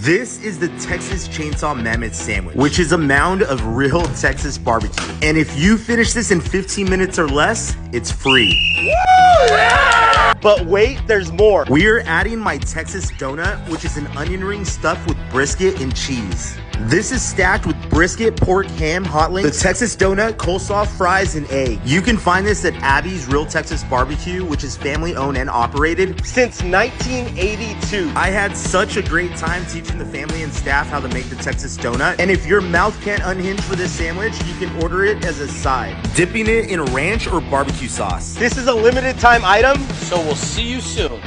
This is the Texas Chainsaw Mammoth Sandwich, which is a mound of real Texas barbecue. And if you finish this in 15 minutes or less, it's free. Woo! Yeah! But wait, there's more. We're adding my Texas donut, which is an onion ring stuffed with brisket and cheese. This is stacked with brisket, pork, ham, hot links, the Texas donut, coleslaw, fries, and egg. You can find this at Abbey's Real Texas Barbecue, which is family owned and operated since 1982. I had such a great time teaching the family and staff how to make the Texas donut. And if your mouth can't unhinge for this sandwich, you can order it as a side, dipping it in ranch or barbecue sauce. This is a limited time item, so we'll see you soon.